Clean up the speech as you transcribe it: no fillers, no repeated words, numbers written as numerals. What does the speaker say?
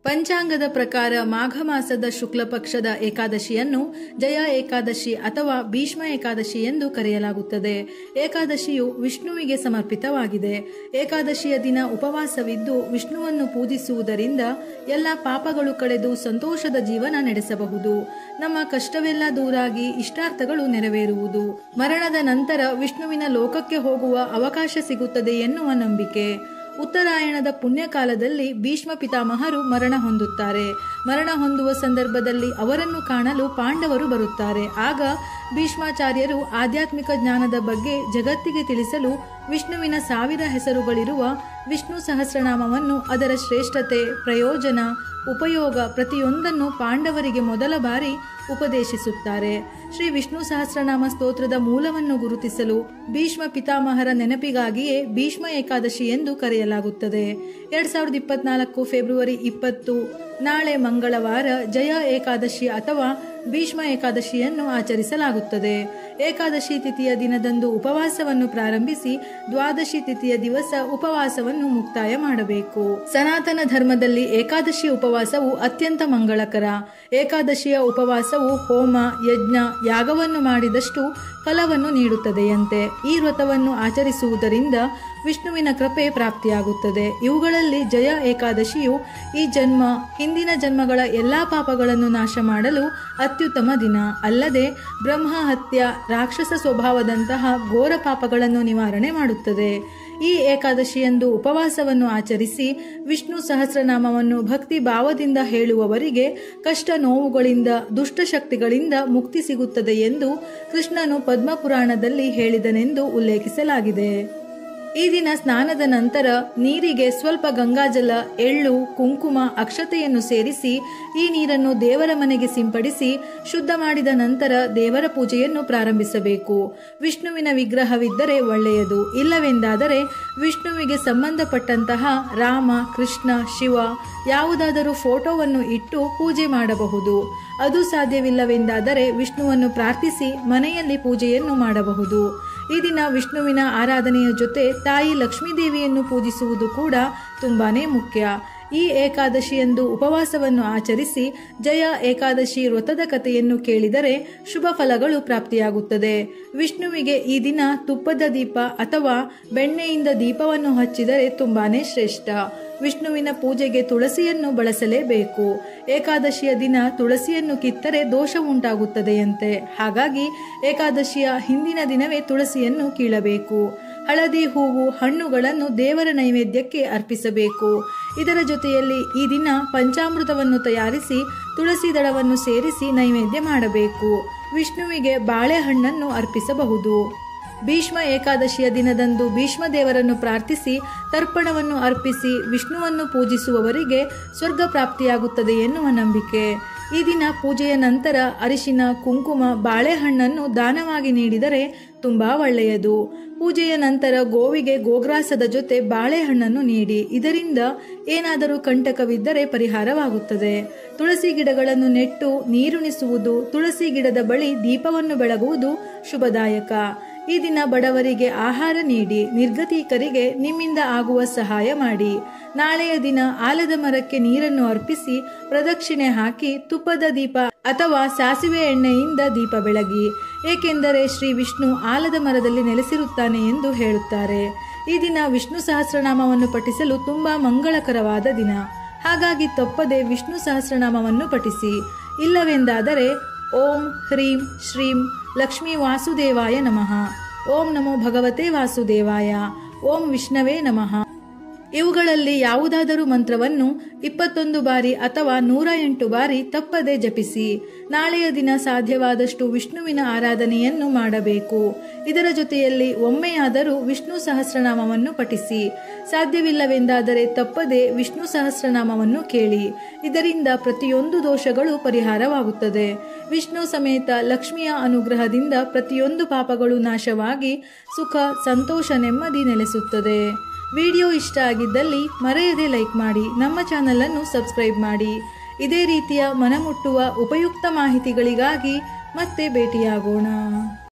ಪಂಚಾಂಗದ ಪ್ರಕಾರ ಮಾಘ ಮಾಸದ ಶುಕ್ಲ ಪಕ್ಷದ ಏಕಾದಶಿಯನ್ನು ಜಯ ಏಕಾದಶಿ ಅಥವಾ ಭೀಷ್ಮ ಏಕಾದಶಿ ಎಂದು ಕರೆಯಲಾಗುತ್ತದೆ. ಏಕಾದಶಿಯು ವಿಷ್ಣುವಿಗೆ ಸಮರ್ಪಿತವಾಗಿದೆ. ಏಕಾದಶಿಯ ದಿನ ಉಪವಾಸವಿದ್ದು ವಿಷ್ಣುವನ್ನು ಪೂಜಿಸುವುದರಿಂದ ಎಲ್ಲ ಪಾಪಗಳು ಕಳೆದು ಸಂತೋಷದ ಜೀವನ ನಡೆಸಬಹುದು. ನಮ್ಮ ಕಷ್ಟವೆಲ್ಲ ದೂರಾಗಿ ಇಷ್ಟಾರ್ಥಗಳು ನೆರವೇರುವುದು. ಮರಣದ ನಂತರ ವಿಷ್ಣುವಿನ ಲೋಕಕ್ಕೆ ಹೋಗುವ ಅವಕಾಶ ಸಿಗುತ್ತದೆ ಎನ್ನುವ ನಂಬಿಕೆ. ಉತ್ತರಾಯಣದ ಪುಣ್ಯಕಾಲದಲ್ಲಿ ಭೀಷ್ಮ ಪಿತಾಮಹರು ಮರಣ ಹೊಂದುತ್ತಾರೆ. ಮರಣ ಹೊಂದುವ ಸಂದರ್ಭದಲ್ಲಿ ಅವರನ್ನು ಕಾಣಲು ಪಾಂಡವರು ಬರುತ್ತಾರೆ. ಆಗ ಭೀಷ್ಮಾಚಾರ್ಯರು ಆಧ್ಯಾತ್ಮಿಕ ಜ್ಞಾನದ ಬಗ್ಗೆ ಜಗತ್ತಿಗೆ ತಿಳಿಸಲು ವಿಷ್ಣುವಿನ 1000 ಹೆಸರುಗಳಿರುವ ವಿಷ್ಣು ಸಹಸ್ರನಾಮವನ್ನು, ಅದರ ಶ್ರೇಷ್ಠತೆ, ಪ್ರಯೋಜನ, ಉಪಯೋಗ ಪ್ರತಿಯೊಂದನ್ನು ಪಾಂಡವರಿಗೆ ಮೊದಲ ಬಾರಿ ಉಪದೇಶಿಸುತ್ತಾರೆ. ಶ್ರೀ ವಿಷ್ಣು ಸಹಸ್ರನಾಮ ಸ್ತೋತ್ರದ ಮೂಲವನ್ನು ಗುರುತಿಸಲು ಭೀಷ್ಮ ಪಿತಾಮಹರ ನೆನಪಿಗಾಗಿಯೇ ಭೀಷ್ಮ ಏಕಾದಶಿ ಎಂದು ಕರೆಯಲಾಗುತ್ತದೆ. 2024 ಫೆಬ್ರವರಿ 20 ನಾಳೆ ಮಂಗಳವಾರ ಜಯ ಏಕಾದಶಿ ಅಥವಾ ಭೀಷ್ಮ ಏಕಾದಶಿಯನ್ನು ಆಚರಿಸಲಾಗುತ್ತದೆ. ಏಕಾದಶಿ ತಿಥಿಯ ದಿನದಂದು ಉಪವಾಸವನ್ನು ಪ್ರಾರಂಭಿಸಿ ದ್ವಾದಶಿ ತಿಥಿಯ ದಿವಸ ಉಪವಾಸವನ್ನು ಮುಕ್ತಾಯ ಮಾಡಬೇಕು. ಸನಾತನ ಧರ್ಮದಲ್ಲಿ ಏಕಾದಶಿ ಉಪವಾಸವು ಅತ್ಯಂತ ಮಂಗಳಕರ. ಏಕಾದಶಿಯ ಉಪವಾಸವು ಹೋಮ, ಯಜ್ಞ, ಯಾಗವನ್ನು ಮಾಡಿದಷ್ಟು ಫಲವನ್ನು ನೀಡುತ್ತದೆಯಂತೆ. ಈ ವ್ರತವನ್ನು ಆಚರಿಸುವುದರಿಂದ ವಿಷ್ಣುವಿನ ಕೃಪೆ ಪ್ರಾಪ್ತಿಯಾಗುತ್ತದೆ. ಇವುಗಳಲ್ಲಿ ಜಯ ಏಕಾದಶಿಯು ಈ ಜನ್ಮ, ಹಿಂದಿನ ಜನ್ಮಗಳ ಎಲ್ಲಾ ಪಾಪಗಳನ್ನು ನಾಶ ಮಾಡಲು ಅತ್ಯುತ್ತಮ ದಿನ. ಅಲ್ಲದೆ ಬ್ರಹ್ಮ ಹತ್ಯ, ರಾಕ್ಷಸ ಸ್ವಭಾವದಂತಹ ಘೋರ ಪಾಪಗಳನ್ನು ನಿವಾರಣೆ ಮಾಡುತ್ತದೆ. ಈ ಏಕಾದಶಿಯಂದು ಉಪವಾಸವನ್ನು ಆಚರಿಸಿ ವಿಷ್ಣು ಸಹಸ್ರನಾಮವನ್ನು ಭಕ್ತಿ ಭಾವದಿಂದ ಹೇಳುವವರಿಗೆ ಕಷ್ಟ ನೋವುಗಳಿಂದ, ದುಷ್ಟಶಕ್ತಿಗಳಿಂದ ಮುಕ್ತಿ ಸಿಗುತ್ತದೆ ಎಂದು ಕೃಷ್ಣನು ಪದ್ಮಪುರಾಣದಲ್ಲಿ ಹೇಳಿದನೆಂದು ಉಲ್ಲೇಖಿಸಲಾಗಿದೆ. ಈ ದಿನ ಸ್ನಾನದ ನಂತರ ನೀರಿಗೆ ಸ್ವಲ್ಪ ಗಂಗಾಜಲ, ಎಳ್ಳು, ಕುಂಕುಮ, ಅಕ್ಷತೆಯನ್ನು ಸೇರಿಸಿ ಈ ನೀರನ್ನು ದೇವರ ಮನೆಗೆ ಸಿಂಪಡಿಸಿ ಶುದ್ಧ ಮಾಡಿದ ನಂತರ ದೇವರ ಪೂಜೆಯನ್ನು ಪ್ರಾರಂಭಿಸಬೇಕು. ವಿಷ್ಣುವಿನ ವಿಗ್ರಹವಿದ್ದರೆ ಒಳ್ಳೆಯದು. ಇಲ್ಲವೆಂದಾದರೆ ವಿಷ್ಣುವಿಗೆ ಸಂಬಂಧಪಟ್ಟಂತಹ ರಾಮ, ಕೃಷ್ಣ, ಶಿವ ಯಾವುದಾದರೂ ಫೋಟೋವನ್ನು ಇಟ್ಟು ಪೂಜೆ ಮಾಡಬಹುದು. ಅದು ಸಾಧ್ಯವಿಲ್ಲವೆಂದಾದರೆ ವಿಷ್ಣುವನ್ನು ಪ್ರಾರ್ಥಿಸಿ ಮನೆಯಲ್ಲಿ ಪೂಜೆಯನ್ನು ಮಾಡಬಹುದು. ಈ ದಿನ ವಿಷ್ಣುವಿನ ಆರಾಧನೆಯ ಜೊತೆ ತಾಯಿ ಲಕ್ಷ್ಮೀದೇವಿಯನ್ನು ಪೂಜಿಸುವುದು ಕೂಡ ತುಂಬಾನೇ ಮುಖ್ಯ. ಈ ಏಕಾದಶಿಯಂದು ಉಪವಾಸವನ್ನು ಆಚರಿಸಿ ಜಯ ಏಕಾದಶಿ ವ್ರತದ ಕಥೆಯನ್ನು ಕೇಳಿದರೆ ಶುಭ ಫಲಗಳು ಪ್ರಾಪ್ತಿಯಾಗುತ್ತದೆ. ವಿಷ್ಣುವಿಗೆ ಈ ದಿನ ತುಪ್ಪದ ದೀಪ ಅಥವಾ ಬೆಣ್ಣೆಯಿಂದ ದೀಪವನ್ನು ಹಚ್ಚಿದರೆ ತುಂಬಾನೇ ಶ್ರೇಷ್ಠ. ವಿಷ್ಣುವಿನ ಪೂಜೆಗೆ ತುಳಸಿಯನ್ನು ಬಳಸಲೇಬೇಕು. ಏಕಾದಶಿಯ ದಿನ ತುಳಸಿಯನ್ನು ಕಿತ್ತರೆ ದೋಷ ಉಂಟಾಗುತ್ತದೆಯಂತೆ. ಹಾಗಾಗಿ ಏಕಾದಶಿಯ ಹಿಂದಿನ ದಿನವೇ ತುಳಸಿಯನ್ನು ಕೀಳಬೇಕು. ಹಳದಿ ಹೂವು, ಹಣ್ಣುಗಳನ್ನು ದೇವರ ನೈವೇದ್ಯಕ್ಕೆ ಅರ್ಪಿಸಬೇಕು. ಇದರ ಜೊತೆಯಲ್ಲಿ ಈ ದಿನ ಪಂಚಾಮೃತವನ್ನು ತಯಾರಿಸಿ ತುಳಸಿ ದಳವನ್ನು ಸೇರಿಸಿ ನೈವೇದ್ಯ ಮಾಡಬೇಕು. ವಿಷ್ಣುವಿಗೆ ಬಾಳೆಹಣ್ಣನ್ನು ಅರ್ಪಿಸಬಹುದು. ಭೀಷ್ಮ ಏಕಾದಶಿಯ ದಿನದಂದು ಭೀಷ್ಮ ದೇವರನ್ನು ಪ್ರಾರ್ಥಿಸಿ ತರ್ಪಣವನ್ನು ಅರ್ಪಿಸಿ ವಿಷ್ಣುವನ್ನು ಪೂಜಿಸುವವರಿಗೆ ಸ್ವರ್ಗ ಪ್ರಾಪ್ತಿಯಾಗುತ್ತದೆ ಎನ್ನುವ ನಂಬಿಕೆ. ಈ ದಿನ ಪೂಜೆಯ ನಂತರ ಅರಿಶಿನ, ಕುಂಕುಮ, ಬಾಳೆಹಣ್ಣನ್ನು ದಾನವಾಗಿ ನೀಡಿದರೆ ತುಂಬಾ ಒಳ್ಳೆಯದು. ಪೂಜೆಯ ನಂತರ ಗೋವಿಗೆ ಗೋಗ್ರಾಸದ ಜೊತೆ ಬಾಳೆಹಣ್ಣನ್ನು ನೀಡಿ. ಇದರಿಂದ ಏನಾದರೂ ಕಂಟಕವಿದ್ದರೆ ಪರಿಹಾರವಾಗುತ್ತದೆ. ತುಳಸಿ ಗಿಡಗಳನ್ನು ನೆಟ್ಟು ನೀರುಣಿಸುವುದು, ತುಳಸಿ ಗಿಡದ ಬಳಿ ದೀಪವನ್ನು ಬೆಳಗುವುದು ಶುಭದಾಯಕ. ಈ ದಿನ ಬಡವರಿಗೆ ಆಹಾರ ನೀಡಿ, ನಿರ್ಗತಿಕರಿಗೆ ನಿಮ್ಮಿಂದ ಆಗುವ ಸಹಾಯ ಮಾಡಿ. ನಾಳೆಯ ದಿನ ಆಲದ ಮರಕ್ಕೆ ನೀರನ್ನು ಅರ್ಪಿಸಿ ಪ್ರದಕ್ಷಿಣೆ ಹಾಕಿ ತುಪ್ಪದ ದೀಪ ಅಥವಾ ಸಾಸಿವೆ ಎಣ್ಣೆಯಿಂದ ದೀಪ ಬೆಳಗಿ. ಏಕೆಂದರೆ ಶ್ರೀ ವಿಷ್ಣು ಆಲದ ಮರದಲ್ಲಿ ನೆಲೆಸಿರುತ್ತಾನೆ ಎಂದು ಹೇಳುತ್ತಾರೆ. ಈ ದಿನ ವಿಷ್ಣು ಸಹಸ್ರನಾಮವನ್ನು ಪಠಿಸಲು ತುಂಬಾ ಮಂಗಳಕರವಾದ ದಿನ. ಹಾಗಾಗಿ ತಪ್ಪದೆ ವಿಷ್ಣು ಸಹಸ್ರನಾಮವನ್ನು ಪಠಿಸಿ. ಇಲ್ಲವೆಂದಾದರೆ ಓಂ ಹ್ರೀಂ ಶ್ರೀಂ ಲಕ್ಷ್ಮೀ ವಾಸುದೇವಾಯ ನಮಃ, ಓಂ ನಮೋ ಭಗವತೆ ವಾಸುದೇವಾಯ, ಓಂ ವಿಷ್ಣವೇ ನಮಃ ಇವುಗಳಲ್ಲಿ ಯಾವುದಾದರೂ ಮಂತ್ರವನ್ನು 21 ಬಾರಿ ಅಥವಾ 108 ಬಾರಿ ತಪ್ಪದೆ ಜಪಿಸಿ. ನಾಳೆಯ ದಿನ ಸಾಧ್ಯವಾದಷ್ಟು ವಿಷ್ಣುವಿನ ಆರಾಧನೆಯನ್ನು ಮಾಡಬೇಕು. ಇದರ ಜೊತೆಯಲ್ಲಿ ಒಮ್ಮೆಯಾದರೂ ವಿಷ್ಣು ಸಹಸ್ರನಾಮವನ್ನು ಪಠಿಸಿ. ಸಾಧ್ಯವಿಲ್ಲವೆಂದಾದರೆ ತಪ್ಪದೆ ವಿಷ್ಣು ಸಹಸ್ರನಾಮವನ್ನು ಕೇಳಿ. ಇದರಿಂದ ಪ್ರತಿಯೊಂದು ದೋಷಗಳು ಪರಿಹಾರವಾಗುತ್ತದೆ. ವಿಷ್ಣು ಸಮೇತ ಲಕ್ಷ್ಮಿಯ ಅನುಗ್ರಹದಿಂದ ಪ್ರತಿಯೊಂದು ಪಾಪಗಳು ನಾಶವಾಗಿ ಸುಖ, ಸಂತೋಷ, ನೆಮ್ಮದಿ ನೆಲೆಸುತ್ತದೆ. ವಿಡಿಯೋ ಇಷ್ಟ ಆಗಿದ್ದಲ್ಲಿ ಮರೆಯದೆ ಲೈಕ್ ಮಾಡಿ, ನಮ್ಮ ಚಾನಲ್ ಅನ್ನು ಸಬ್ಸ್ಕ್ರೈಬ್ ಮಾಡಿ. ಇದೇ ರೀತಿಯ ಮನಮುಟ್ಟುವ ಉಪಯುಕ್ತ ಮಾಹಿತಿಗಳಿಗಾಗಿ ಮತ್ತೆ ಭೇಟಿಯಾಗೋಣ.